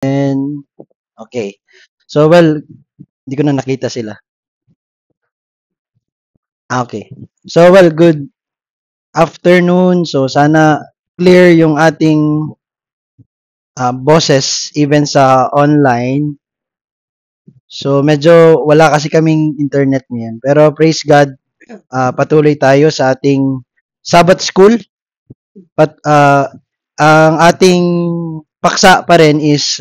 And, okay. So, well, hindi ko na nakita sila. Okay. So, well, good afternoon. So, sana clear yung ating boses even sa online. So, medyo wala kasi kaming internet ngayon. Pero praise God, patuloy tayo sa ating Sabbath School. Ang ating paksa pa rin is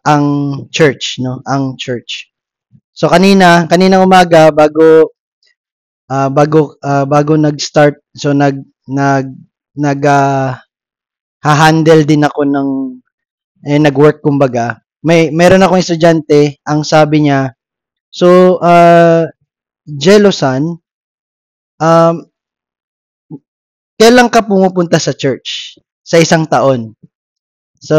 ang church, no? Ang church. So kaninang umaga bago nag-start, so nag ha-handle din ako ng nag-work kumbaga. Meron akong estudyante, ang sabi niya, so Jelosan, um kailan ka pumupunta sa church sa isang taon? So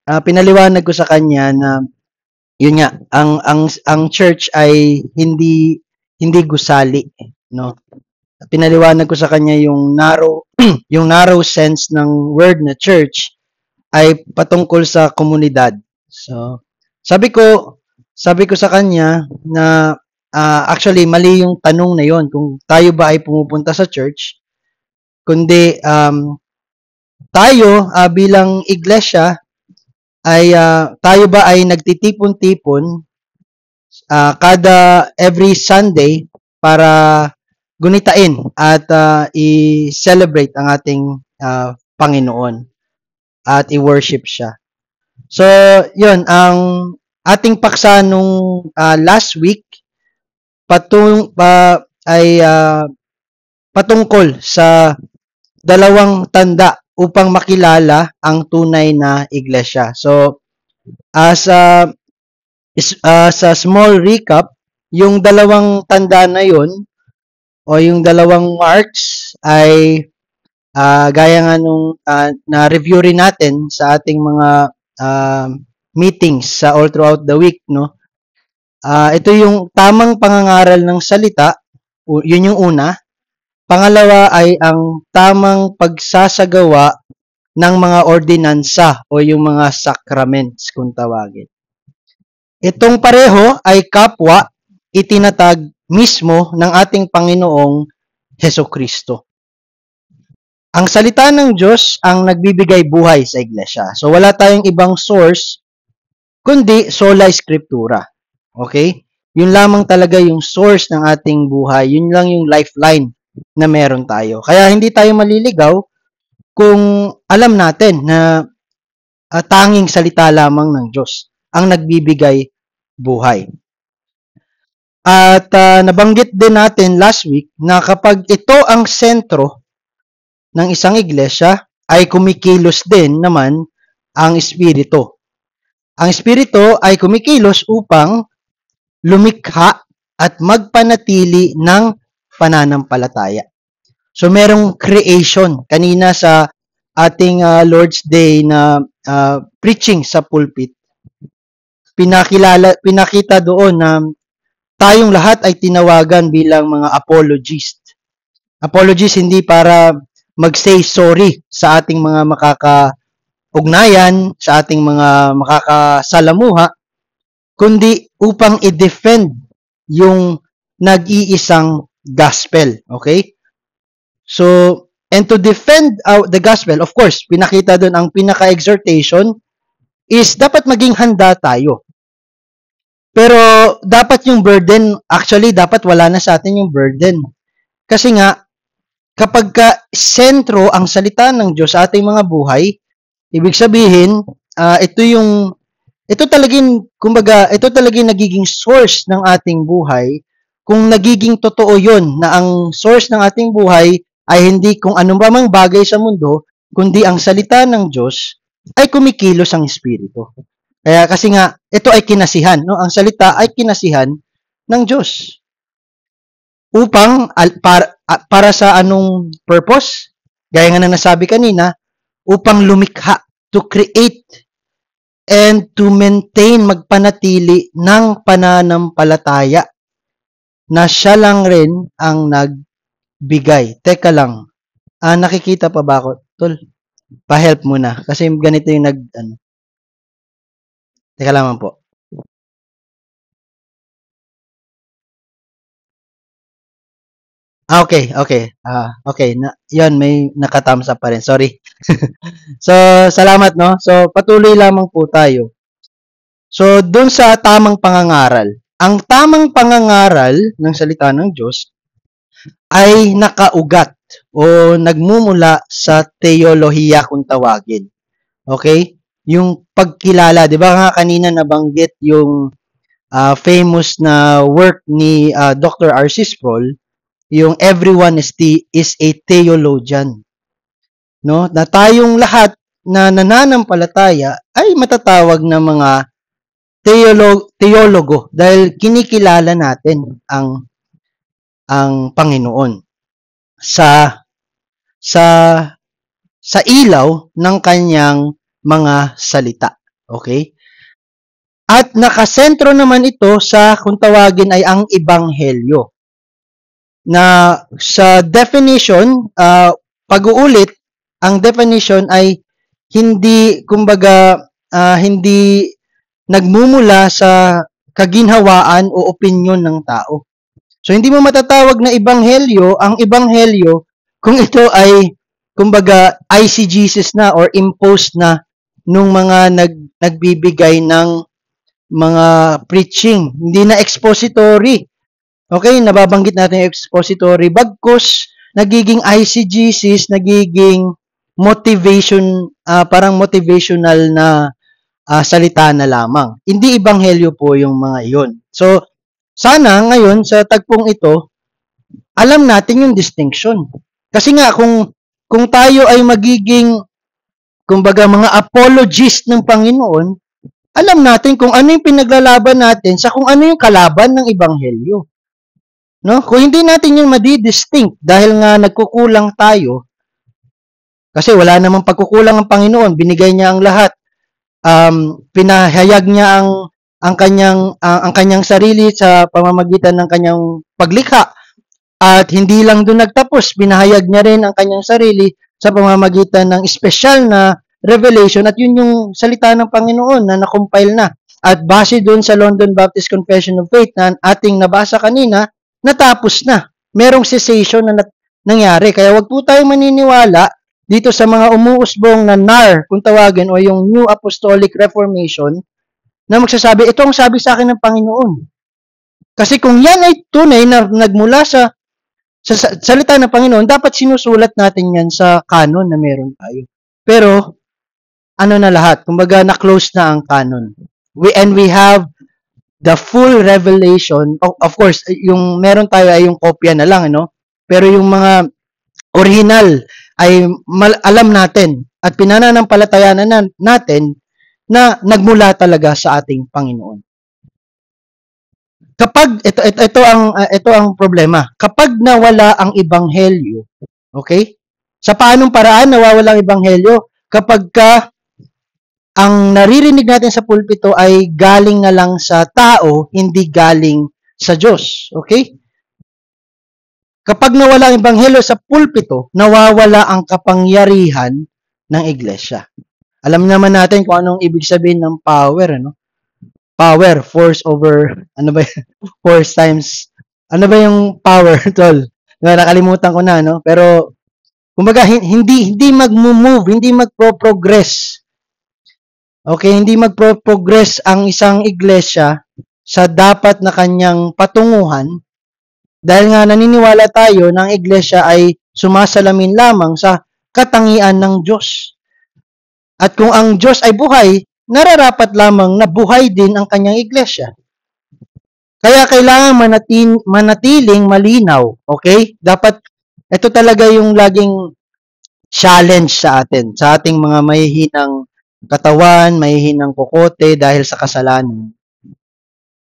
pinaliwanag ko sa kanya na yun nga ang church ay hindi gusali, no? Pinaliwanag ko sa kanya yung narrow yung narrow sense ng word na church ay patungkol sa komunidad. So sabi ko sa kanya na actually mali yung tanong na yon kung tayo ba ay pumupunta sa church, kundi tayo bilang iglesia ay tayo ba ay nagtitipon-tipon kada every Sunday para gunitain at i-celebrate ang ating Panginoon at i-worship siya. So, yun, ang ating paksa nung last week ay patungkol sa dalawang tanda upang makilala ang tunay na iglesia. So, as sa small recap, yung dalawang tanda na yun o yung dalawang marks ay gaya nga nung na-review rin natin sa ating mga meetings sa all throughout the week, no? Ito yung tamang pangangaral ng salita, yun yung una. Pangalawa ay ang tamang pagsasagawa ng mga ordinansa o yung mga sacraments kung tawagin. Itong pareho ay kapwa itinatag mismo ng ating Panginoong Heso Kristo. Ang salita ng Diyos ang nagbibigay buhay sa iglesia. So wala tayong ibang source kundi sola scriptura. Okay? Yun lamang talaga yung source ng ating buhay. Yun lang yung lifeline na meron tayo. Kaya hindi tayo maliligaw kung alam natin na tanging salita lamang ng Diyos ang nagbibigay buhay. At nabanggit din natin last week na kapag ito ang sentro ng isang iglesia, ay kumikilos din naman ang Espiritu. Ang Espiritu ay kumikilos upang lumikha at magpanatili ng pananampalataya. So merong creation. Kanina sa ating Lord's Day na preaching sa pulpit, pinakita doon na tayong lahat ay tinawagan bilang mga apologist. Apologist hindi para mag-say sorry sa ating mga makakaugnayan, sa ating mga makakasalamuha, kundi upang i-defend yung nag-iisang gospel. Okay? So, and to defend the gospel, of course, pinakita doon ang pinaka-exhortation is dapat maging handa tayo. Pero dapat yung burden, actually dapat wala na sa atin yung burden. Kasi nga, kapag sentro ang salita ng Diyos sa ating mga buhay, ibig sabihin, ito talagang nagiging source ng ating buhay. Kung nagiging totoo yon na ang source ng ating buhay ay hindi kung anong mang bagay sa mundo, kundi ang salita ng Diyos, ay kumikilos ang Espiritu. Kaya kasi nga, ito ay kinasihan, no? Ang salita ay kinasihan ng Diyos. Upang, para sa anong purpose? Gaya nga na nasabi kanina, upang lumikha, to create, and to maintain, magpanatili ng pananampalataya na siya lang rin ang nagbigay. Teka lang, nakikita pa ba ako? Tol, pa-help muna. Kasi ganito yung Teka lamang po. Okay, okay. Okay, na 'yun may naka-thumbs up pa rin, sorry. So, salamat 'no. So, patuloy lamang po tayo. So, do'n sa tamang pangangaral. Ang tamang pangangaral ng salita ng Diyos ay nakaugat o nagmumula sa teolohiya kung tawagin. Okay? Yung pagkilala, 'di ba nga kanina nabanggit yung famous na work ni Dr. R.C. Sproul, yung everyone is a theologian, no? Na tayong lahat na nananampalataya ay matatawag na mga teologo dahil kinikilala natin ang Panginoon sa sa sa ilaw ng kanyang mga salita. Okay? At nakasentro naman ito sa kung tawagin ay ang ebanghelyo. Na sa definition, pag-uulit, ang definition ay hindi, kumbaga, hindi nagmumula sa kaginhawaan o opinyon ng tao. So, hindi mo matatawag na ebanghelyo ang ebanghelyo kung ito ay, kumbaga, eisegesis na or imposed na nung mga nagbibigay ng mga preaching. Hindi na expository. Okay, nababanggit natin yung expository. Bagkus, nagiging eisegesis, nagiging motivation, parang motivational na salita na lamang. Hindi ebanghelyo po yung mga iyon. So, sana ngayon sa tagpong ito, alam natin yung distinction. Kasi nga kung tayo ay magiging kumbaga mga apologist ng Panginoon, alam natin kung ano yung pinaglalaban natin sa kung ano yung kalaban ng ebanghelyo. No? Kung hindi natin yun madi-distinct dahil nga nagkukulang tayo, kasi wala namang pagkukulang ang Panginoon, binigay niya ang lahat. Pinahayag niya ang kanyang sarili sa pamamagitan ng kanyang paglikha. At hindi lang doon nagtapos, binahayag niya rin ang kanyang sarili sa pamamagitan ng espesyal na revelation at yun yung salita ng Panginoon na nakompile na. At base doon sa London Baptist Confession of Faith na ating nabasa kanina, natapos na. Merong cessation na nangyari. Kaya wag po tayong maniniwala dito sa mga umuusbong na NAR, kung tawagin, o yung New Apostolic Reformation, na magsasabi, ito ang sabi sa akin ng Panginoon. Kasi kung yan ay tunay na nagmula sa salita ng Panginoon, dapat sinusulat natin yan sa canon na meron tayo. Pero, ano na lahat, kumbaga na-close na ang canon. We have the full revelation, of course, yung meron tayo ay yung kopya na lang, no? Pero yung mga original ay alam natin at pinananampalatayanan natin na nagmula talaga sa ating Panginoon. Kapag ito ang problema. Kapag nawala ang ebanghelyo, okay? Sa paanong paraan nawawala ang ebanghelyo? Kapag ang naririnig natin sa pulpito ay galing na lang sa tao, hindi galing sa Diyos, okay? Kapag nawala ang ebanghelyo sa pulpito, nawawala ang kapangyarihan ng iglesia. Alam naman natin kung anong ibig sabihin ng power, ano? Power, force over, ano ba force times, ano ba yung power, tol? Nakalimutan ko na, no? Pero, kumbaga, hindi mag-move, hindi magpro-progress. Okay, hindi magpro-progress ang isang iglesia sa dapat na kanyang patunguhan dahil nga naniniwala tayo na ang iglesia ay sumasalamin lamang sa katangian ng Diyos. At kung ang Diyos ay buhay, nararapat lamang na buhay din ang kanyang iglesia. Kaya kailangan manatiling malinaw, okay? Dapat, ito talaga yung laging challenge sa atin, sa ating mga mahihinang katawan, mahihinang kokote dahil sa kasalanan.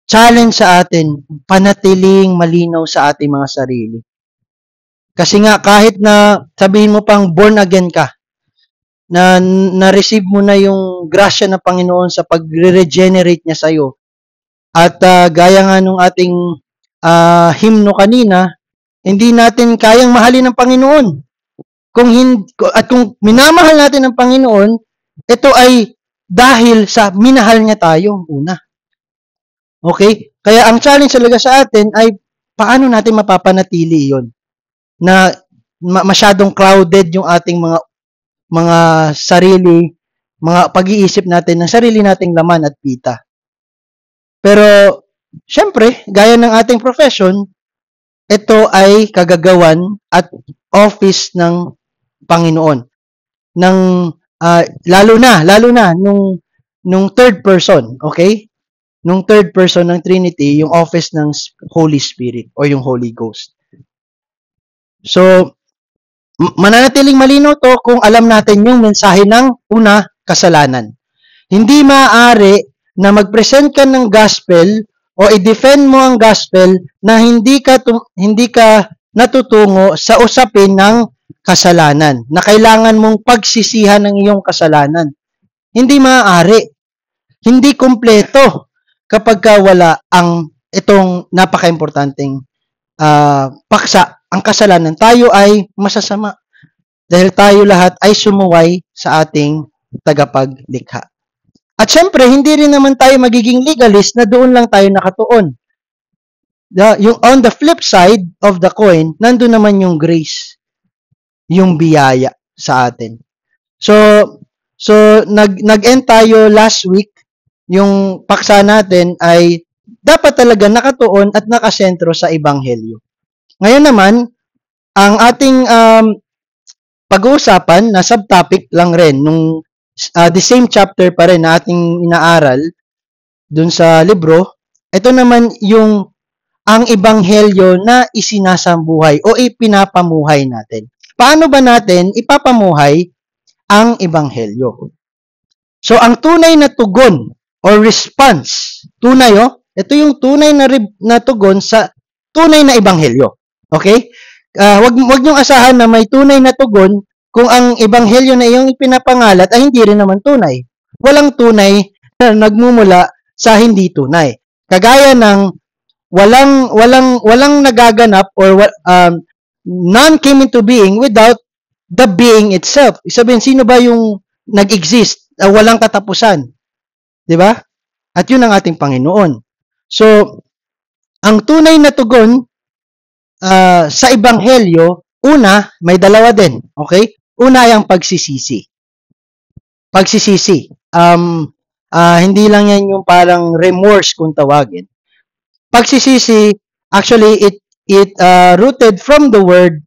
Challenge sa atin, panatiling malinaw sa ating mga sarili. Kasi nga, kahit na sabihin mo pang born again ka, na na-receive mo na yung grasya ng Panginoon sa pag-regenerate niya sa'yo. At gaya nga nung ating hymno kanina, hindi natin kayang mahalin ng Panginoon. Kung minamahal natin ang Panginoon, ito ay dahil sa minahal niya tayo una. Okay? Kaya ang challenge talaga sa atin ay paano natin mapapanatili yon na masyadong crowded yung ating mga sarili, mga pag-iisip natin ng sarili nating laman at pita. Pero, syempre, gaya ng ating profession, ito ay kagagawan at office ng Panginoon. Ng, lalo na, nung third person, okay? Nung third person ng Trinity, yung office ng Holy Spirit o yung Holy Ghost. So, mananatiling malinaw to kung alam natin yung mensahe ng una, kasalanan. Hindi maaari na mag-present ka ng gospel o i-defend mo ang gospel na hindi ka natutungo sa usapin ng kasalanan, na kailangan mong pagsisihan ng iyong kasalanan. Hindi maaari. Hindi kumpleto kapag wala ang itong napaka-importanting paksa, ang kasalanan. Tayo ay masasama dahil tayo lahat ay sumuway sa ating tagapaglikha. At syempre, hindi rin naman tayo magiging legalist na doon lang tayo nakatuon. Yung on the flip side of the coin, nandun naman yung grace, yung biyaya sa atin. So nag-end tayo last week, yung paksa natin ay dapat talaga nakatuon at nakasentro sa ebanghelyo. Ngayon naman, ang ating pag-uusapan na subtopic lang rin nung the same chapter pa rin na ating inaaral dun sa libro, ito naman yung ang ebanghelyo na isinasambuhay o ipinapamuhay natin. Paano ba natin ipapamuhay ang ebanghelyo? So, ang tunay na tugon or response, ito yung tunay na tugon sa tunay na ebanghelyo. Okay? Wag niyong asahan na may tunay na tugon kung ang ebanghelyo na iyong ipinapangalat ay hindi rin naman tunay. Walang tunay na nagmumula sa hindi tunay. Kagaya ng walang nagaganap or none came into being without the being itself. Sabihin, sino ba yung nag-exist? Walang katapusan. 'Di ba? At yun ang ating Panginoon. So, ang tunay na tugon sa ebanghelyo, una, may dalawa din. Okay? Una ay ang pagsisisi. Pagsisisi. Hindi lang yan yung parang remorse kung tawagin. Pagsisisi, actually, it rooted from the word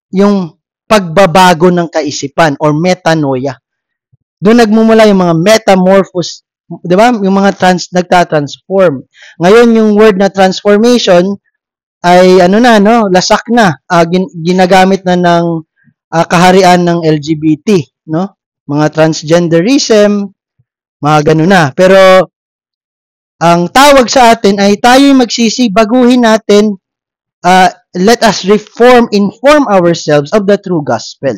yung pagbabago ng kaisipan or metanoia. Doon nagmumula yung mga metamorphos, di ba? Yung mga nagtatransform. Ngayon, yung word na transformation ay lasak na. Ginagamit na ng kaharian ng LGBT, no? Mga transgenderism, mga ganun na. Pero ang tawag sa atin ay tayo'y magsisi, baguhin natin, let us inform ourselves of the true gospel.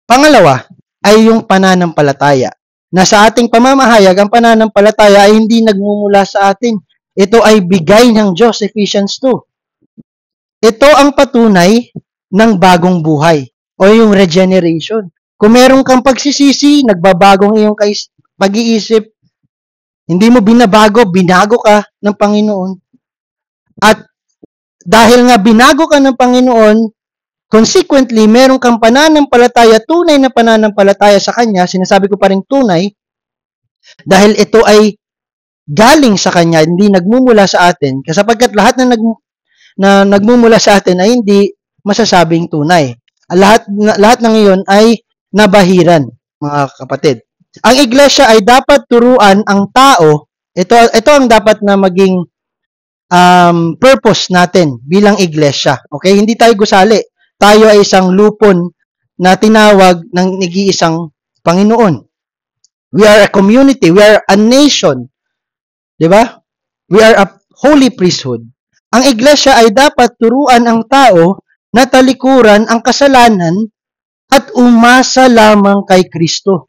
Pangalawa ay yung pananampalataya. Na sa ating pamamahayag, ang pananampalataya ay hindi nagmumula sa atin. Ito ay bigay ng Diyos, Ephesians 2. Ito ang patunay ng bagong buhay o yung regeneration. Kung meron kang pagsisisi, nagbabagong iyong pag-iisip, hindi mo binago ka ng Panginoon. At dahil nga binago ka ng Panginoon, consequently, meron kang pananampalataya, tunay na pananampalataya sa Kanya, sinasabi ko pa rin tunay, dahil ito ay galing sa Kanya, hindi nagmumula sa atin, sapagkat lahat na nagmumula sa atin ay hindi masasabing tunay. Lahat ng iyon ay nabahiran, mga kapatid. Ang iglesia ay dapat turuan ang tao, ito ang dapat na maging purpose natin bilang iglesia. Okay? Hindi tayo gusali. Tayo ay isang lupon na tinawag ng nag-iisang Panginoon. We are a community. We are a nation. Diba? We are a holy priesthood. Ang iglesia ay dapat turuan ang tao na talikuran ang kasalanan at umasa lamang kay Kristo.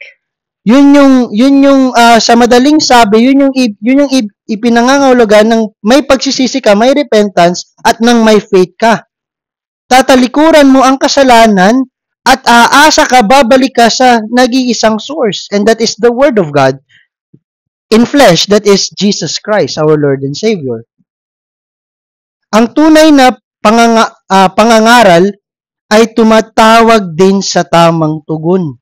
Yun yung sa madaling sabi, yun yung ipinangangahulugan ng may pagsisisi ka, may repentance at ng may faith ka. Tatalikuran mo ang kasalanan At aasa ka, babalik ka sa nag-iisang source. And that is the Word of God in flesh, that is Jesus Christ, our Lord and Savior. Ang tunay na pangangaral ay tumatawag din sa tamang tugon.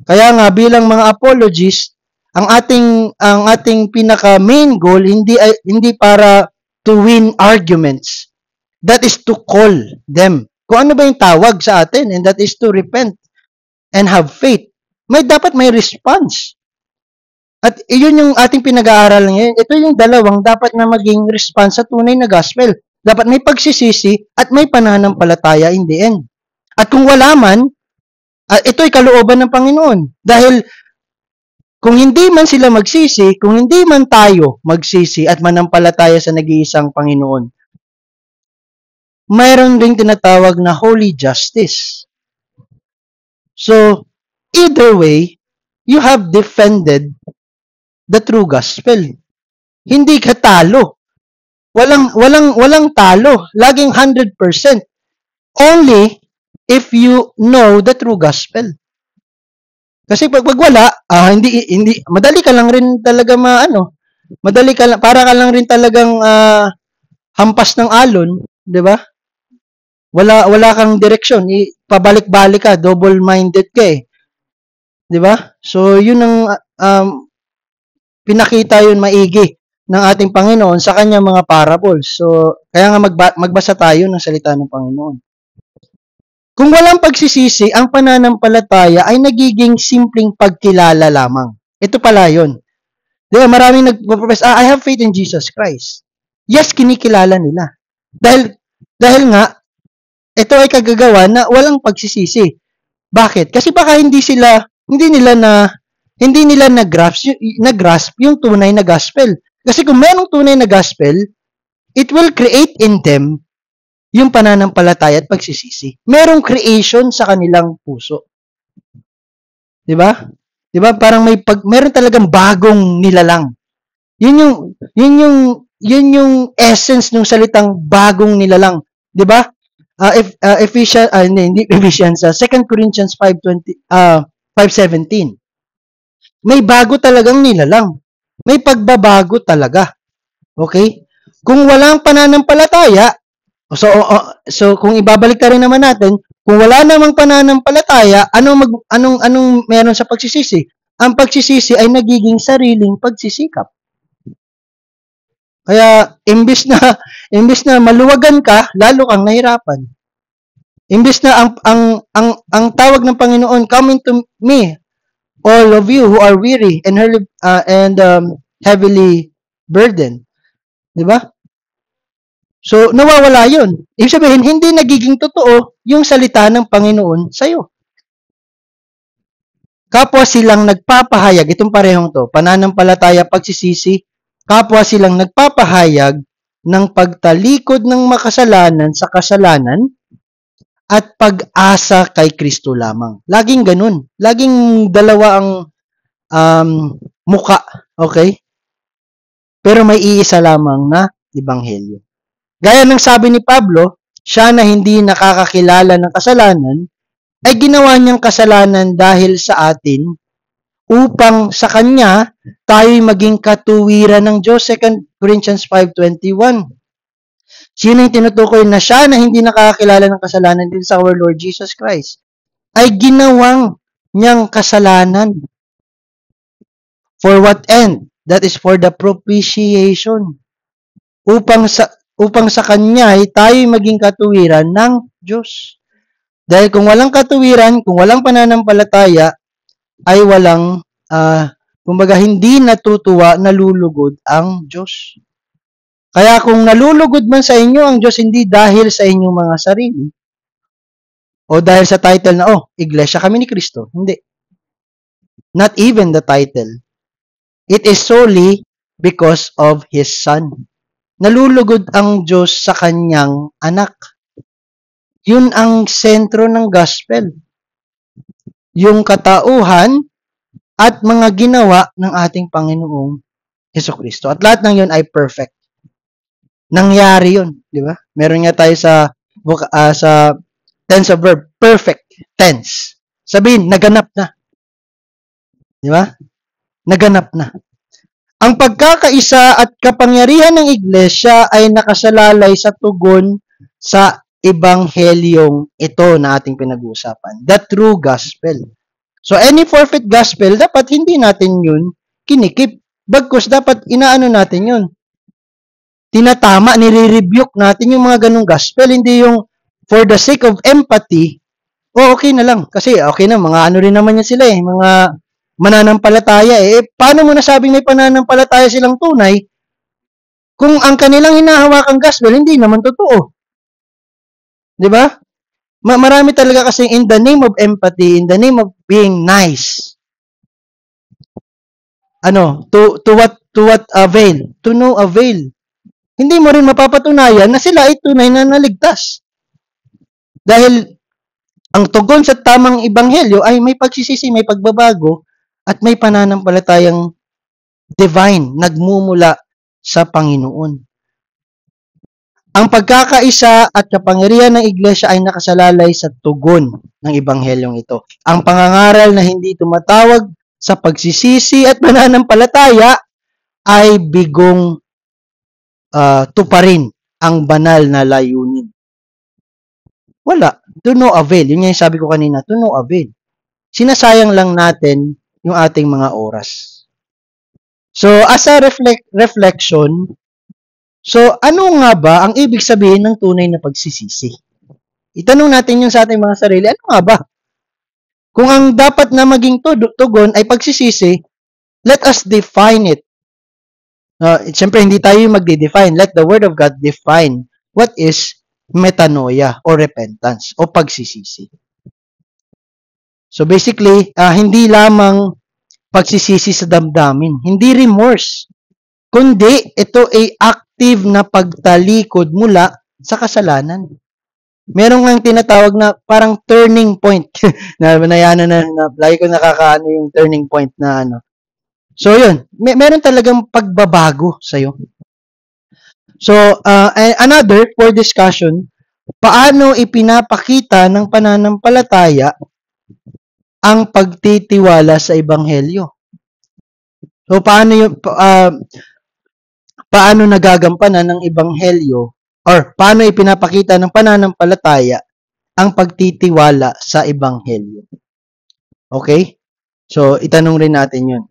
Kaya nga bilang mga apologists, ang ating pinaka main goal hindi para to win arguments. That is to call them. Kung ano ba yung tawag sa atin, and that is to repent and have faith. Dapat may response. At iyon yung ating pinag-aaralan ngayon. Ito yung dalawang dapat na maging response sa tunay na gospel. Dapat may pagsisisi at may pananampalataya in the end. At kung wala man, ito ay kalooban ng Panginoon. Dahil kung hindi man sila magsisi, kung hindi man tayo magsisi at manampalataya sa nag-iisang Panginoon, mayroon ding tinatawag na holy justice. So, either way, you have defended the true gospel. Hindi ka talo. Walang talo. Laging 100%. Only if you know the true gospel. Kasi pag wala, hindi madali ka lang rin talaga madali ka lang, para ka lang rin talagang hampas ng alon, 'di ba? Wala kang direksyon, pabalik-balik ka, double-minded ka eh. 'Di ba? So, yun ang pinakita yun maigi ng ating Panginoon sa kanyang mga parables. So, kaya nga magbasa tayo ng salita ng Panginoon. Kung walang pagsisisi, ang pananampalataya ay nagiging simpleng pagkilala lamang. Ito pala yun. Diba, maraming nagpo-profess, I have faith in Jesus Christ. Yes, kinikilala nila. Dahil nga, ito ay kagagawa na walang pagsisisi. Bakit? Kasi baka hindi nila na-grasp yung tunay na gospel. Kasi kung mayroong tunay na gospel, it will create in them yung pananampalataya at pagsisisi. Merong creation sa kanilang puso. 'Di ba? 'Di ba? Parang meron talagang bagong nilalang. Yun yung essence ng salitang bagong nilalang, 'di ba? Ephesians 2 Corinthians 5:17. May bago talagang nilalang. May pagbabago talaga. Okay? Kung walang pananampalataya, so kung ibabalik rin naman natin, kung wala namang pananampalataya, anong meron sa pagsisisi? Ang pagsisisi ay nagiging sariling pagsisikap. Kaya imbis na maluwagan ka, lalo kang nahirapan. Imbis na ang tawag ng Panginoon, come into me, all of you who are weary and heavily burdened. 'Di ba? So, nawawala yun. Ibig sabihin, hindi nagiging totoo yung salita ng Panginoon sa'yo. Kapwa silang nagpapahayag, itong parehong to, pananampalataya, pagsisisi, kapwa silang nagpapahayag ng pagtalikod ng makasalanan sa kasalanan at pag-asa kay Kristo lamang. Laging ganun. Laging dalawa ang muka. Okay? Pero may iisa lamang na ebanghelyo. Gaya ng sabi ni Pablo, siya na hindi nakakakilala ng kasalanan, ay ginawa niyang kasalanan dahil sa atin, upang sa Kanya, tayo'y maging katuwiran ng Diyos. 2 Corinthians 5:21. Sino yung tinutukoy na siya na hindi nakakakilala ng kasalanan din sa our Lord Jesus Christ? Ay ginawang niyang kasalanan. For what end? That is for the propitiation. Upang sa Kanya ay tayo'y maging katuwiran ng Diyos. Dahil kung walang katuwiran, kung walang pananampalataya, ay walang, kumbaga hindi natutuwa, nalulugod ang Diyos. Kaya kung nalulugod man sa inyo ang Diyos, hindi dahil sa inyong mga sarili, o dahil sa title na, Iglesia kami ni Kristo. Hindi. Not even the title. It is solely because of His Son. Nalulugod ang Diyos sa Kanyang anak. Yun ang sentro ng gospel. Yung katauhan at mga ginawa ng ating Panginoong Hesukristo. At lahat ng yun ay perfect. Nangyari yun, di ba? Meron nga tayo sa Tense of verb. Perfect tense. Sabihin, naganap na. Di ba? Naganap na. Ang pagkakaisa at kapangyarihan ng iglesia ay nakasalalay sa tugon sa ebanghelyong ito na ating pinag-uusapan. The true gospel. So, any forfeit gospel, dapat hindi natin yun kinikip. Bagkus, dapat inaano natin yun. Tinatama, nire-rebuke natin yung mga ganong gospel. Hindi yung for the sake of empathy, okay na lang. Kasi okay na, mga ano rin naman yan sila mga mananampalataya paano mo nasabing may pananampalataya silang tunay kung ang kanilang hinahawakang gospel hindi naman totoo? 'Di ba? Marami talaga kasi in the name of empathy, in the name of being nice. To what avail? To no avail. Hindi mo rin mapapatunayan na sila ay tunay na naligtas. Dahil ang tugon sa tamang ebanghelyo ay may pagsisisi, may pagbabago, at may pananampalatayang divine, nagmumula sa Panginoon. Ang pagkakaisa at kapangyarihan ng iglesia ay nakasalalay sa tugon ng ebanghelyong ito. Ang pangangaral na hindi tumatawag sa pagsisisi at pananampalataya ay bigong tuparin ang banal na layunin. Wala. To no avail. Yun yung sabi ko kanina, to no avail. Sinasayang lang natin yung ating mga oras. So, as a reflection, so ano nga ba ang ibig sabihin ng tunay na pagsisisi? Itanong natin yun sa ating mga sarili, ano nga ba? Kung ang dapat na maging tugon ay pagsisisi, let us define it. Siyempre, hindi tayo magde-define. Let the Word of God define what is metanoia or repentance o pagsisisi. So basically, hindi lamang pagsisisi sa damdamin, hindi remorse, kundi ito ay active na pagtalikod mula sa kasalanan. Meron ngang tinatawag na parang turning point. Nayanan na lagi ko nakakaano yung turning point na ano. So yun, meron talagang pagbabago sa'yo. So, another for discussion, paano ipinapakita ng pananampalataya ang pagtitiwala sa ebanghelyo? So, paano nagagampanan ng ebanghelyo or paano ipinapakita ng pananampalataya ang pagtitiwala sa ebanghelyo? Okay? So, itanong rin natin yun.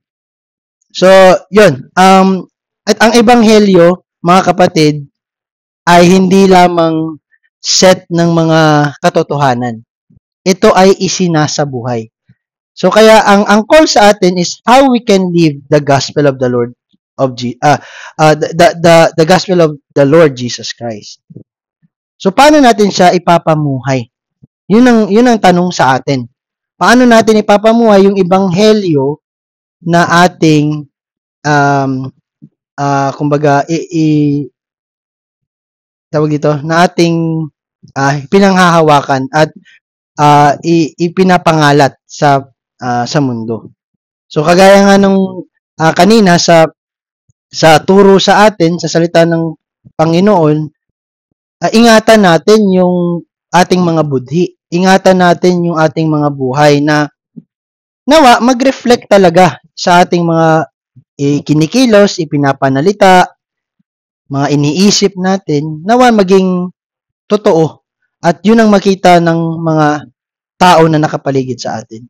So, yun. At ang ebanghelyo, mga kapatid, ay hindi lamang set ng mga katotohanan. Ito ay isinasabuhay. So kaya ang call sa atin is how we can live the gospel of the Lord of the gospel of the Lord Jesus Christ. So paano natin siya ipapamuhay? Yun ang tanong sa atin. Paano natin ipapamuhay yung ebanghelyo na ating kumbaga tawag dito, na ating pinanghahawakan at ipinapangalat sa mundo. So kagaya nga nung kanina sa turo sa atin sa salita ng Panginoon, ingatan natin yung ating mga budhi. Ingatan natin yung ating mga buhay na nawa mag-reflect talaga sa ating mga kinikilos, ipinapanalita, mga iniisip natin, nawa maging totoo. At yun ang makita ng mga tao na nakapaligid sa atin.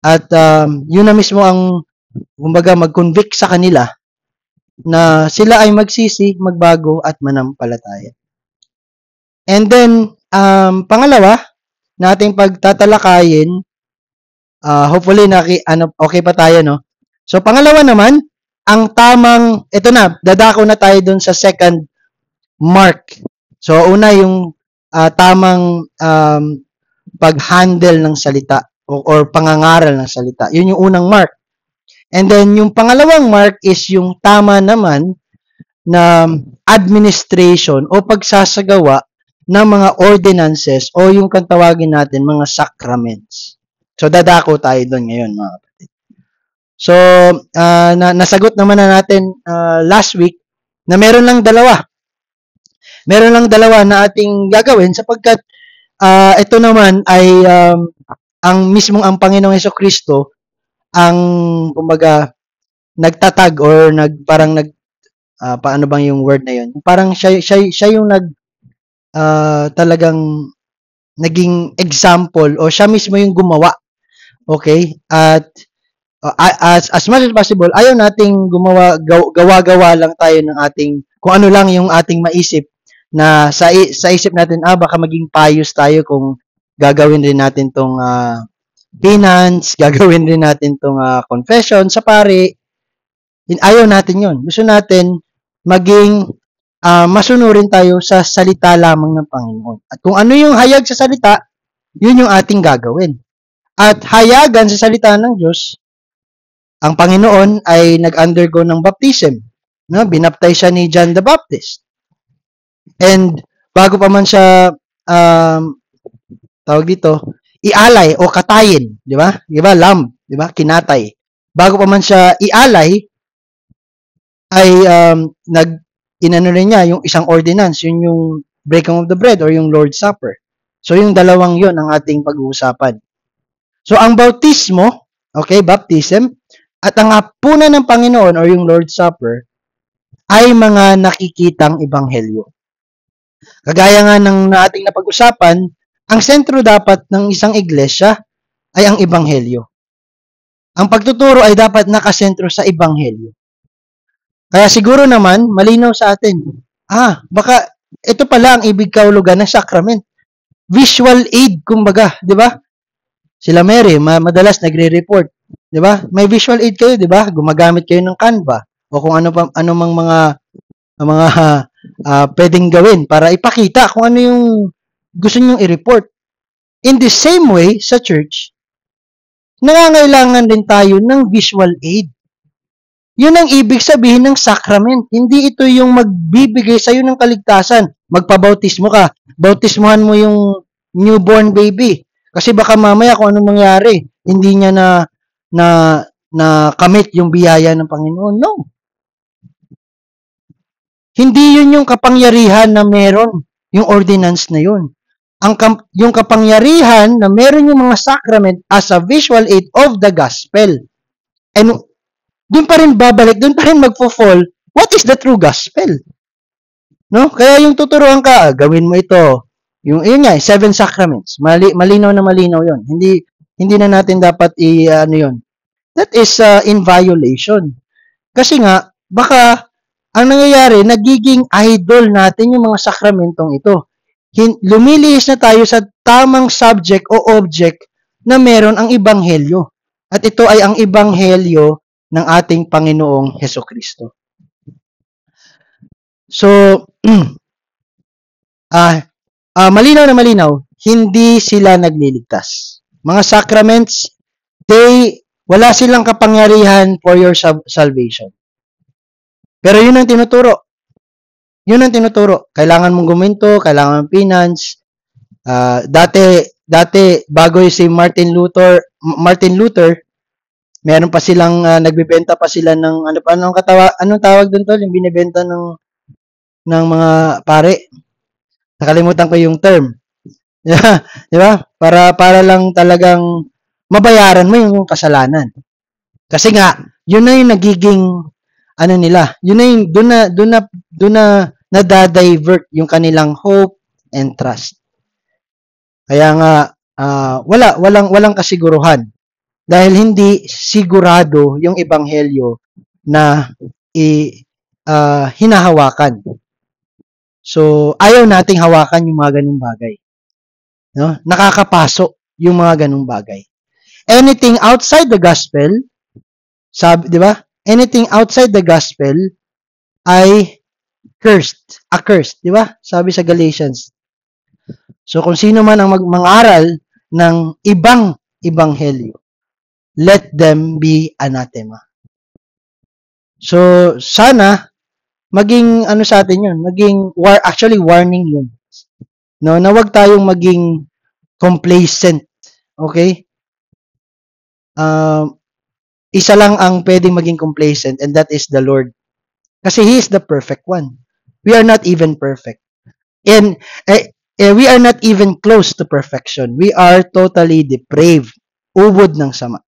At yun na mismo ang kumbaga mag-convict sa kanila na sila ay magsisi, magbago at manampalataya. And then pangalawa na ating pagtatalakayin, hopefully okay pa tayo, no? So pangalawa naman, ang tamang, ito na, dadako na tayo dun sa second mark. So una yung tamang pag-handle ng salita or pangangaral ng salita. Yun yung unang mark. And then, yung pangalawang mark is yung tama naman na administration o pagsasagawa ng mga ordinances o yung kantawagin natin, mga sacraments. So, dadako tayo doon ngayon, mga kapatid. So, nasagot naman na natin last week na meron lang dalawa. Meron lang dalawa na ating gagawin sapagkat ito naman ay ang mismong ang Panginoong Hesukristo ang kumbaga nagtatag or parang paano bang yung word na yun? Parang siya yung talagang naging example o siya mismo yung gumawa. Okay? At as much as possible, ayaw nating gawa-gawa lang tayo ng ating, kung ano lang yung ating maisip na sa isip natin, baka maging pious tayo kung gagawin rin natin tong penance, gagawin rin natin tong confession sa pari. Ayaw natin yon. Gusto natin maging masunurin tayo sa salita lamang ng Panginoon. At kung ano yung hayag sa salita, yun yung ating gagawin. At hayagan sa salita ng Diyos, ang Panginoon ay nag-undergo ng baptism. No? Binaptize siya ni John the Baptist. And bago pa man siya tawag dito, ialay o katayin, di ba? Di ba? Lamb, di ba? Kinatay. Bago pa man siya ialay, ay inano rin niya yung isang ordinance, yun yung breaking of the bread or yung Lord's Supper. So yung dalawang yun ang ating pag-uusapan. So ang bautismo, okay, baptism, at ang hapunan ng Panginoon or yung Lord's Supper ay mga nakikitang ebanghelyo. Kagaya nga ng ating napag-usapan, ang sentro dapat ng isang iglesia ay ang ebanghelyo. Ang pagtuturo ay dapat nakasentro sa ebanghelyo. Kaya siguro naman, malinaw sa atin, baka ito pala ang ibig kahulugan ng sacrament. Visual aid, kumbaga, di ba? Sila Mary, madalas nagre-report, di ba? May visual aid kayo, di ba? Gumagamit kayo ng Canva o kung ano mang mga pwedeng gawin para ipakita kung ano yung gusto niyo i-report. In the same way, sa church, nangangailangan din tayo ng visual aid. Yun ang ibig sabihin ng sacrament. Hindi ito yung magbibigay sa'yo ng kaligtasan. Magpabautismo ka. Bautismuhan mo yung newborn baby. Kasi baka mamaya kung anong mangyari, hindi niya na kamit yung biyaya ng Panginoon. No. Hindi yun yung kapangyarihan na meron, yung ordinance na yun. Yung kapangyarihan na meron yung mga sacrament as a visual aid of the gospel. And doon pa rin babalik, doon pa rin magfo-fall, what is the true gospel? No? Kaya yung tuturuan ka, gawin mo ito. Yun nga, 7 sacraments. Malinaw na malinaw yun. Hindi na natin dapat ano yun. That is in violation. Kasi nga, baka ang nangyayari, nagiging idol natin yung mga sakramentong ito. Lumilihis na tayo sa tamang subject o object na meron ang ebanghelyo. At ito ay ang ebanghelyo ng ating Panginoong Hesukristo. So, malinaw na malinaw, hindi sila nagliligtas. Mga sacraments, wala silang kapangyarihan for your salvation. Pero yun ang tinuturo. Yun ang tinuturo. Kailangan mong guminto, kailangan mong penance. Dati bago si Martin Luther, meron pa silang nagbebenta pa sila ng anong tawag doon tol, yung binebenta ng mga pare. Nakalimutan ko yung term. Di ba? Para lang talagang mabayaran mo yung kasalanan. Kasi nga, yun na yung nagiging nila. Yun na yung doon na nadadivert yung kanilang hope and trust. Kaya nga walang kasiguruhan dahil hindi sigurado yung ebanghelyo na hinahawakan. So, ayaw nating hawakan yung mga ganung bagay. No? Nakakapaso yung mga ganung bagay. Anything outside the gospel, sabi, di ba? Anything outside the gospel ay accursed, di ba? Sabi sa Galatians. So, kung sino man ang mangaral ng ibang ebanghelyo, let them be anathema. So, sana, maging, sa atin yun, actually warning yun. No, na wag tayong maging complacent. Okay? Isa lang ang pwedeng maging complacent and that is the Lord. Kasi He is the perfect one. We are not even perfect. And we are not even close to perfection. We are totally depraved. Ubod ng sama.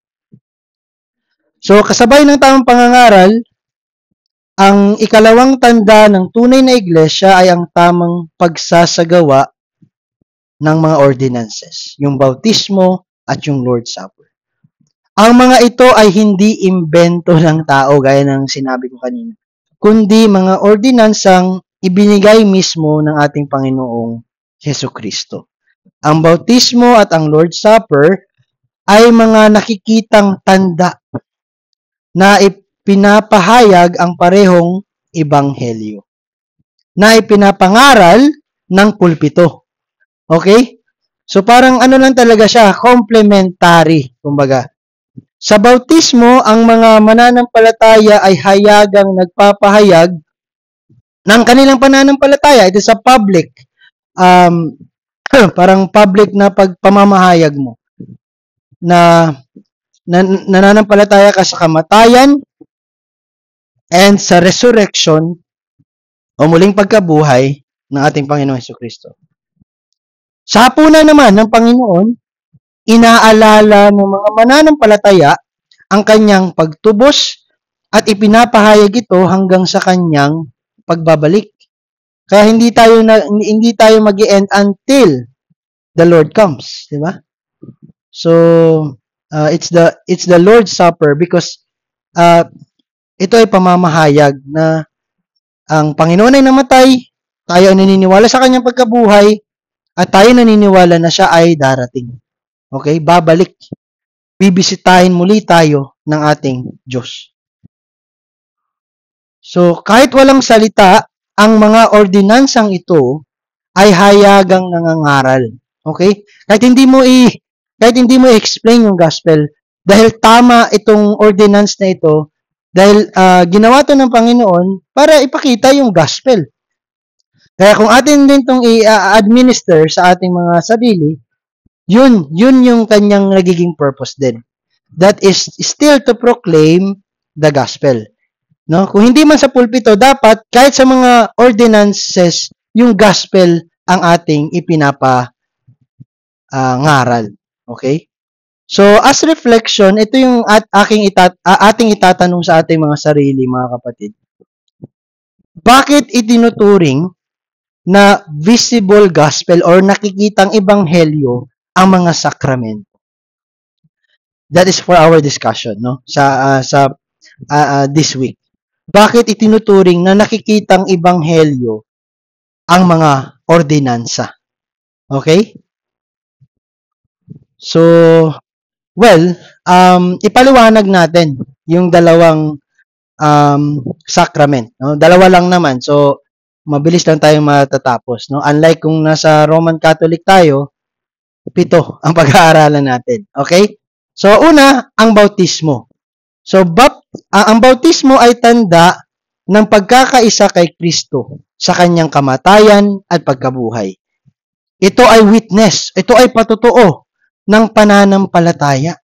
So, kasabay ng tamang pangangaral, ang ikalawang tanda ng tunay na iglesia ay ang tamang pagsasagawa ng mga ordinances, yung bautismo at yung Lord's Supper. Ang mga ito ay hindi imbento ng tao gaya ng sinabi ko kanina, kundi mga ordinansang ibinigay mismo ng ating Panginoong Jesucristo. Ang bautismo at ang Lord's Supper ay mga nakikitang tanda na ipinapahayag ang parehong ebanghelyo na ipinapangaral ng pulpito. Okay? So parang ano lang talaga siya, complementary, kumbaga. Sa bautismo, ang mga mananampalataya ay hayagang nagpapahayag ng kanilang pananampalataya. Ito sa public, parang public na pagpamamahayag mo na nananampalataya ka sa kamatayan and sa resurrection o muling pagkabuhay ng ating Panginoong Jesucristo. Sa hapunan naman ng Panginoon, inaalala ng mga mananampalataya ang kanyang pagtubos at ipinapahayag ito hanggang sa kanyang pagbabalik. Kaya hindi tayo mag-end until the Lord comes, di ba? So it's the Lord's Supper because ito ay pamamahayag na ang Panginoon ay namatay, tayo ay naniniwala sa kanyang pagkabuhay, at tayo naniniwala na siya ay darating. Okay? Babalik. Bibisitahin muli tayo ng ating Diyos. So, kahit walang salita, ang mga ordinansang ito ay hayagang nangangaral. Okay? Kahit hindi mo i-explain yung gospel, dahil tama itong ordinance na ito, dahil ginawa to ng Panginoon para ipakita yung gospel. Kaya kung atin din itong i-administer sa ating mga sarili, yun yung kanyang nagiging purpose din. That is still to proclaim the gospel. No? Kung hindi man sa pulpito, dapat kahit sa mga ordinances, yung gospel ang ating ipinapangaral. Okay? So, as reflection, ito yung ating itatanong sa ating mga sarili, mga kapatid. Bakit itinuturing na visible gospel or nakikitang ebanghelyo ang mga sakramento? That is for our discussion, no? Sa this week. Bakit itinuturing na nakikitang ebanghelyo ang mga ordinansa? Okay? So, well, ipaliwanag natin yung dalawang sacrament, no? Dalawa lang naman. So, mabilis lang tayong matatapos, no? Unlike kung nasa Roman Catholic tayo, 7 ang pag-aaralan natin. Okay? So, una, ang bautismo. So, ang bautismo ay tanda ng pagkakaisa kay Kristo sa kanyang kamatayan at pagkabuhay. Ito ay witness. Ito ay patotoo ng pananampalataya.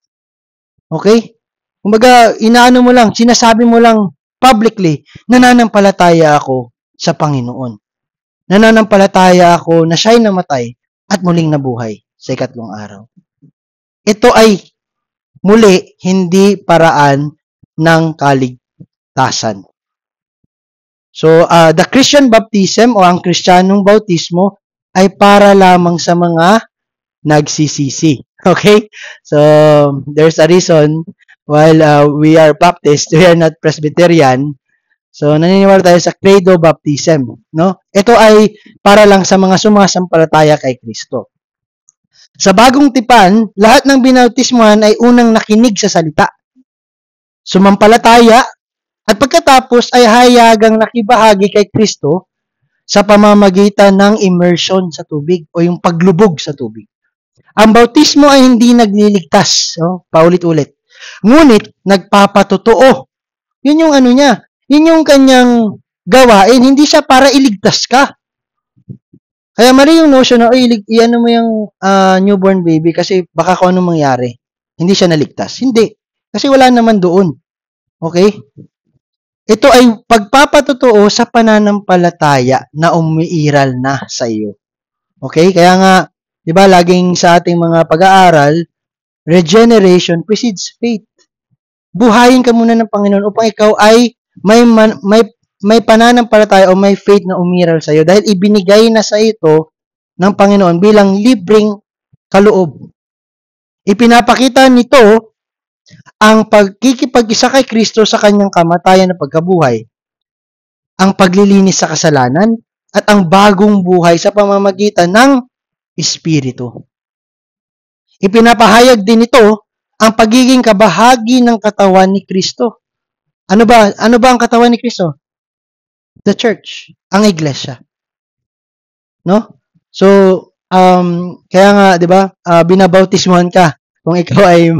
Okay? Kumbaga, inaano mo lang, sinasabi mo lang publicly, nananampalataya ako sa Panginoon. Nananampalataya ako na siya'y namatay at muling nabuhay sa ikatlong araw. Ito ay muli, hindi paraan ng kaligtasan. So, the Christian baptism o ang Kristiyanong bautismo ay para lamang sa mga nagsisisi. Okay? So, there's a reason while we are Baptist, we are not Presbyterian. So, naniniwala tayo sa credo baptism. No? Ito ay para lang sa mga sumasampalataya kay Kristo. Sa bagong tipan, lahat ng binautismuhan ay unang nakinig sa salita. Sumampalataya at pagkatapos ay hayagang nakibahagi kay Kristo sa pamamagitan ng immersion sa tubig o yung paglubog sa tubig. Ang bautismo ay hindi nagliligtas, paulit-ulit. Ngunit nagpapatotoo. Yun yung ano niya, yun yung kanyang gawain, hindi siya para iligtas ka. Kaya mali yung notion na, iano mo yung newborn baby kasi baka kung anong mangyari. Hindi siya naligtas. Hindi. Kasi wala naman doon. Okay? Ito ay pagpapatotoo sa pananampalataya na umiiral na sa iyo. Okay? Kaya nga, di ba, laging sa ating mga pag-aaral, regeneration precedes faith. Buhayin ka muna ng Panginoon upang ikaw ay may pananampalataya o may faith na umiral sa iyo dahil ibinigay na sa ito ng Panginoon bilang libreng kaloob. Ipinapakita nito ang pagkikipag-isa kay Kristo sa kanyang kamatayan na pagkabuhay, ang paglilinis sa kasalanan, at ang bagong buhay sa pamamagitan ng Espiritu. Ipinapahayag din ito ang pagiging kabahagi ng katawan ni Kristo. Ano ba ang katawan ni Kristo? The church, ang iglesia. No? So, kaya nga, 'di ba? Binabautismohan ka kung ikaw ay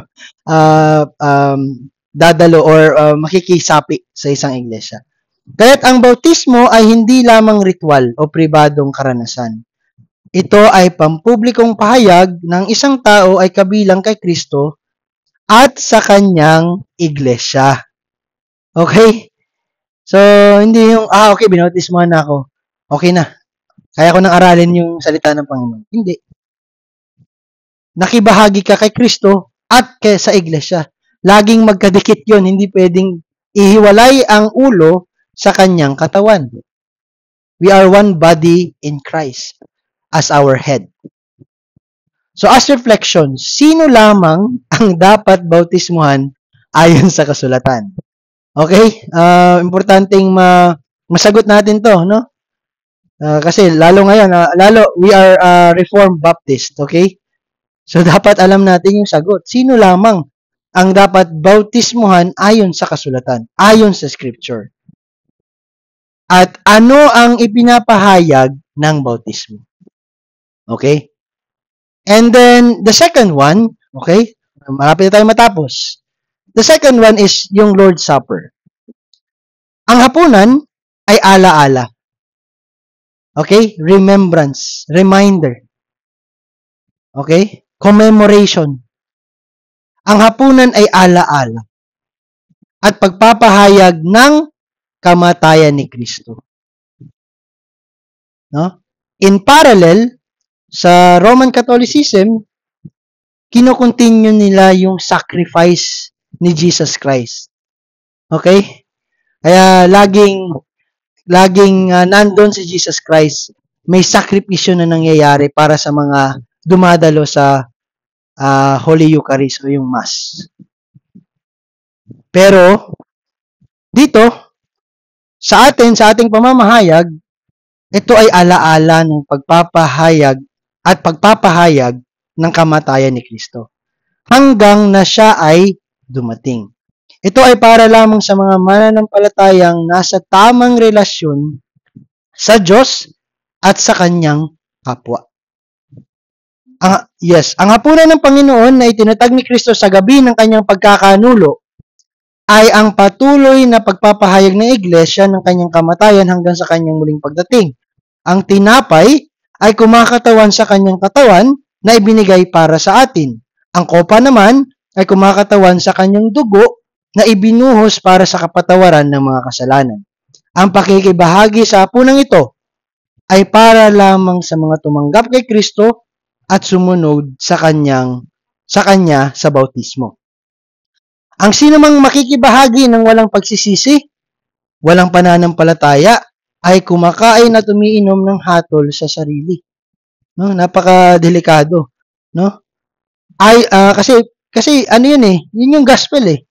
dadalo or makikisapi sa isang iglesia. Kaya't ang bautismo ay hindi lamang ritual o pribadong karanasan. Ito ay pampublikong pahayag ng isang tao ay kabilang kay Kristo at sa kanyang iglesia. Okay? So, hindi yung, okay, binautismohan na ako. Okay na. Kaya ko nang aralin yung salita ng Panginoon. Hindi. Nakibahagi ka kay Kristo at sa iglesia. Laging magkadikit yon, hindi pwedeng ihiwalay ang ulo sa kanyang katawan. We are one body in Christ as our head. So as reflection, sino lamang ang dapat bautismuhan ayon sa kasulatan? Okay? Importanteng masagot natin to, no? Kasi lalo ngayon, we are Reformed Baptist, okay? So dapat alam natin yung sagot. Sino lamang ang dapat bautismuhan ayon sa kasulatan, ayon sa scripture? At ano ang ipinapahayag ng bautismo? Okay? And then, the second one, okay? Malapit na tayo matapos. The second one is yung Lord's Supper. Ang hapunan ay ala-ala. Okay? Remembrance. Reminder. Okay? Commemoration. Ang hapunan ay ala-ala. At pagpapahayag ng kamatayan ni Kristo. No? In parallel, sa Roman Catholicism, kinokontinue nila yung sacrifice ni Jesus Christ. Okay? Kaya laging nandun si Jesus Christ. May sakripisyo na nangyayari para sa mga dumadalo sa Holy Eucharist o yung Mass. Pero, dito, sa ating pamamahayag, ito ay alaala ng pagpapahayag ng kamatayan ni Kristo hanggang na siya ay dumating. Ito ay para lamang sa mga mananampalatayang nasa tamang relasyon sa Diyos at sa kanyang kapwa. Ang hapunan ng Panginoon na itinatag ni Kristo sa gabi ng kanyang pagkakanulo ay ang patuloy na pagpapahayag ng iglesia ng kanyang kamatayan hanggang sa kanyang muling pagdating. Ang tinapay ay kumakatawan sa kanyang katawan na ibinigay para sa atin. Ang kopa naman ay kumakatawan sa kanyang dugo na ibinuhos para sa kapatawaran ng mga kasalanan. Ang pakikibahagi sa hapunang ito ay para lamang sa mga tumanggap kay Kristo at sumunod sa kanya sa bautismo. Ang sino mang makikibahagi ng walang pagsisisi, walang pananampalataya, ay kumakain at umiinom ng hatol sa sarili. No, napakadelikado, no? Kasi ano 'yun eh, 'yun yung gospel eh.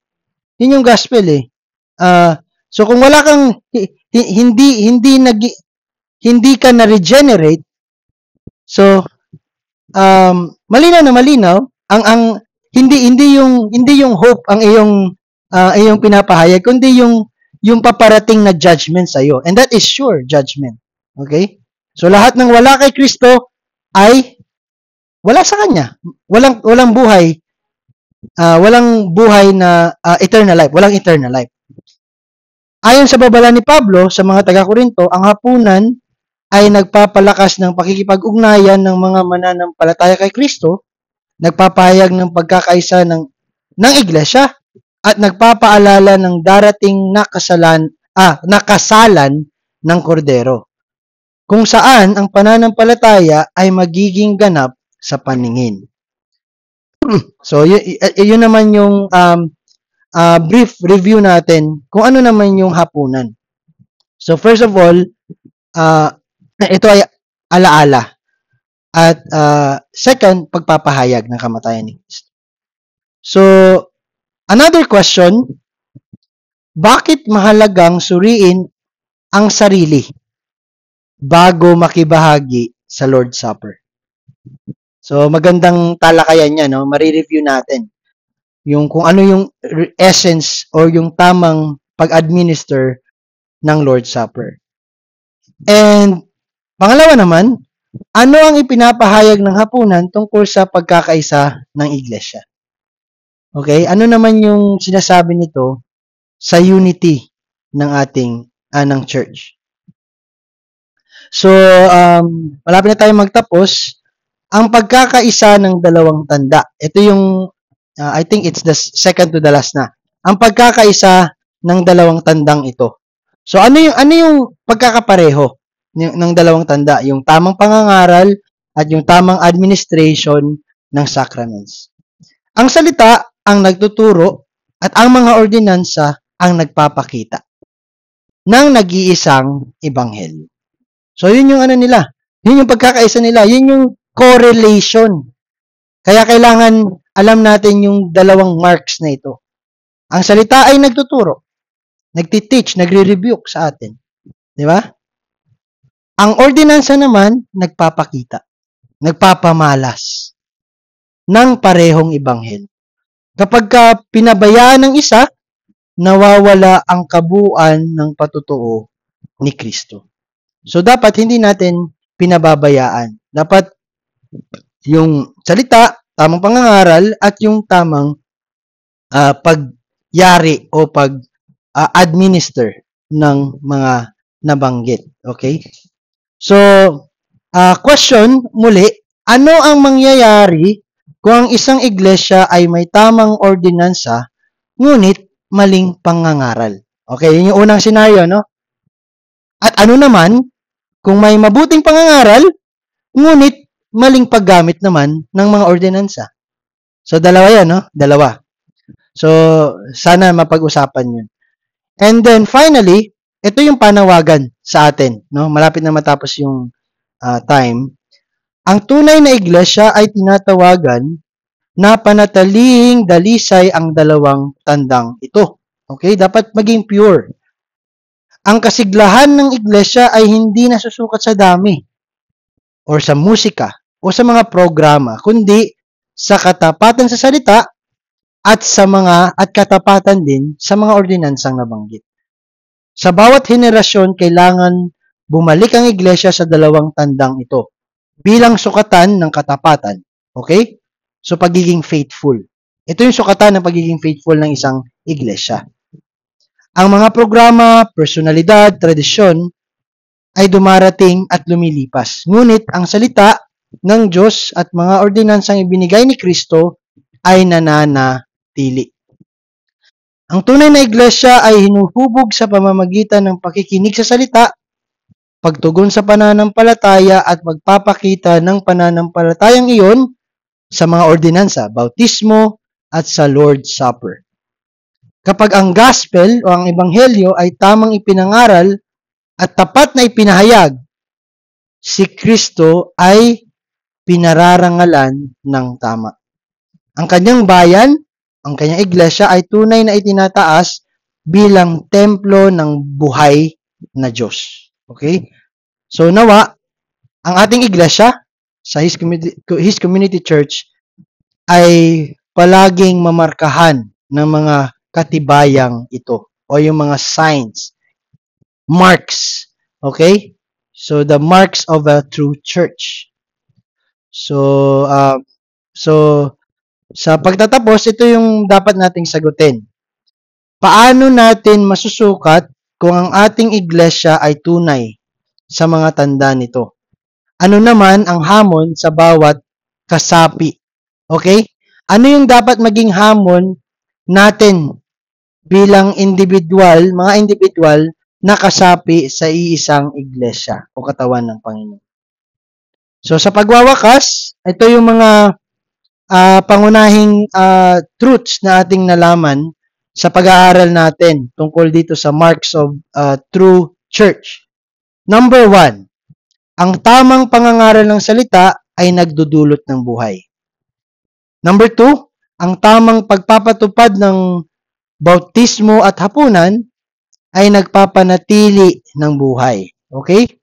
'Yun yung gospel eh. So kung wala kang hindi ka na regenerate, so malinaw na malinaw ang hindi yung hope ang iyong pinapahayag kundi yung paparating na judgment sa iyo, and that is sure judgment. Okay? So lahat ng wala kay Kristo ay wala sa kanya. Walang buhay. Walang buhay na eternal life, walang eternal life. Ayon sa babala ni Pablo sa mga taga-Korinto, ang hapunan ay nagpapalakas ng pakikipag-ugnayan ng mga mananampalataya kay Kristo, nagpapahayag ng pagkakaisa ng iglesia, at nagpapaalala ng darating na kasalan ng kordero. kung saan ang pananampalataya ay magiging ganap sa paningin. So, yun naman yung brief review natin kung ano naman yung hapunan. So, first of all, ito ay alaala. At second, pagpapahayag ng kamatayan ni Kristo. So, another question, bakit mahalagang suriin ang sarili bago makibahagi sa Lord's Supper? So, magandang talakayan niya, no? Mari-review natin yung kung ano yung essence or yung tamang pag-administer ng Lord's Supper. And pangalawa naman, ano ang ipinapahayag ng hapunan tungkol sa pagkakaisa ng iglesia? Okay? Ano naman yung sinasabi nito sa unity ng ating ng church? So, malapit na tayo magtapos. Ang pagkakaisa ng dalawang tanda. Ito yung, I think it's the second to the last na. Ang pagkakaisa ng dalawang tandang ito. So, ano yung pagkakapareho ng dalawang tanda? Yung tamang pangangaral at yung tamang administration ng sacraments. Ang salita ang nagtuturo at ang mga ordinansa ang nagpapakita ng nag-iisang ebanghelyo. So, yun yung ano nila. Yun yung pagkakaisa nila. Yun yung correlation. Kaya kailangan alam natin yung dalawang marks na ito. Ang salita ay nagtuturo, nagtiteach, nagre-rebuke sa atin. Di ba? Ang ordinansa naman, nagpapakita, nagpapamalas ng parehong ebanghelyo. Kapag pinabayaan ng isa, nawawala ang kabuuan ng patutuo ni Kristo. So, dapat hindi natin pinababayaan. Dapat yung salita, tamang pangangaral, at yung tamang pagyari o pag-administer ng mga nabanggit. Okay? So, question muli, ano ang mangyayari kung ang isang iglesia ay may tamang ordinansa, ngunit maling pangangaral? Okay, yun yung unang senaryo, no? At ano naman, kung may mabuting pangangaral, ngunit maling paggamit naman ng mga ordinansa. So, dalawa yan, no? Dalawa. So, sana mapag-usapan yun. And then, finally, ito yung panawagan sa atin, no? Malapit na matapos yung time. Ang tunay na iglesia ay tinatawagan na panatiling dalisay ang dalawang tandang ito. Okay? Dapat maging pure. Ang kasiglahan ng iglesia ay hindi nasusukat sa dami or sa musika o sa mga programa, kundi sa katapatan sa salita at katapatan din sa mga ordinansang nabanggit. Sa bawat henerasyon, kailangan bumalik ang iglesia sa dalawang tandang ito bilang sukatan ng katapatan. Okay? So, pagiging faithful. Ito yung sukatan ng pagiging faithful ng isang iglesia. Ang mga programa, personalidad, tradisyon ay dumarating at lumilipas. Ngunit ang salita ng Diyos at mga ordinansang ibinigay ni Kristo ay nananatili. Ang tunay na iglesia ay hinuhubog sa pamamagitan ng pakikinig sa salita, pagtugon sa pananampalataya at magpapakita ng pananampalatayang iyon sa mga ordinansa, bautismo at sa Lord's Supper. Kapag ang gospel o ang ebanghelyo ay tamang ipinangaral at tapat na ipinahayag, si Kristo ay pinararangalan ng tama. Ang kanyang bayan, ang kanyang iglesia ay tunay na itinataas bilang templo ng buhay na Diyos. Okay? So nawa, ang ating iglesia sa His Community Church ay palaging mamarkahan ng mga katibayang ito o yung mga signs, marks. Okay? So the marks of a true church. So sa pagtatapos, ito yung dapat nating sagutin. Paano natin masusukat kung ang ating iglesia ay tunay sa mga tanda nito? Ano naman ang hamon sa bawat kasapi? Okay? Ano yung dapat maging hamon natin bilang individual, mga individual, nakasapi sa iisang iglesia o katawan ng Panginoon. So sa pagwawakas, ito yung mga pangunahing truths na ating nalaman sa pag-aaral natin tungkol dito sa marks of true church. Number 1, ang tamang pangangaral ng salita ay nagdudulot ng buhay. Number 2, ang tamang pagpapatupad ng bautismo at hapunan ay nagpapanatili ng buhay. Okay?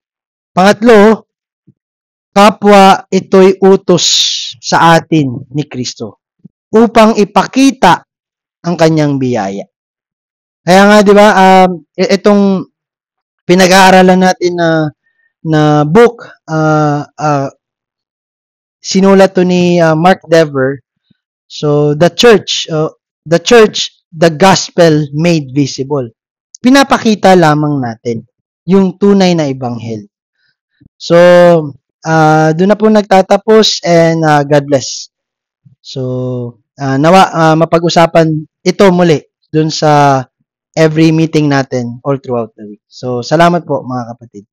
Pangatlo, kapwa ito'y utos sa atin ni Kristo upang ipakita ang kanyang biyaya. Kaya nga 'di ba, itong pinag-aaralan natin na book, sinulat to ni Mark Dever. So the church, the gospel made visible. Pinapakita lamang natin yung tunay na ebanghelyo. So doon na po nagtatapos, and God bless. So nawa mapag-usapan ito muli doon sa every meeting natin all throughout the week. So salamat po mga kapatid.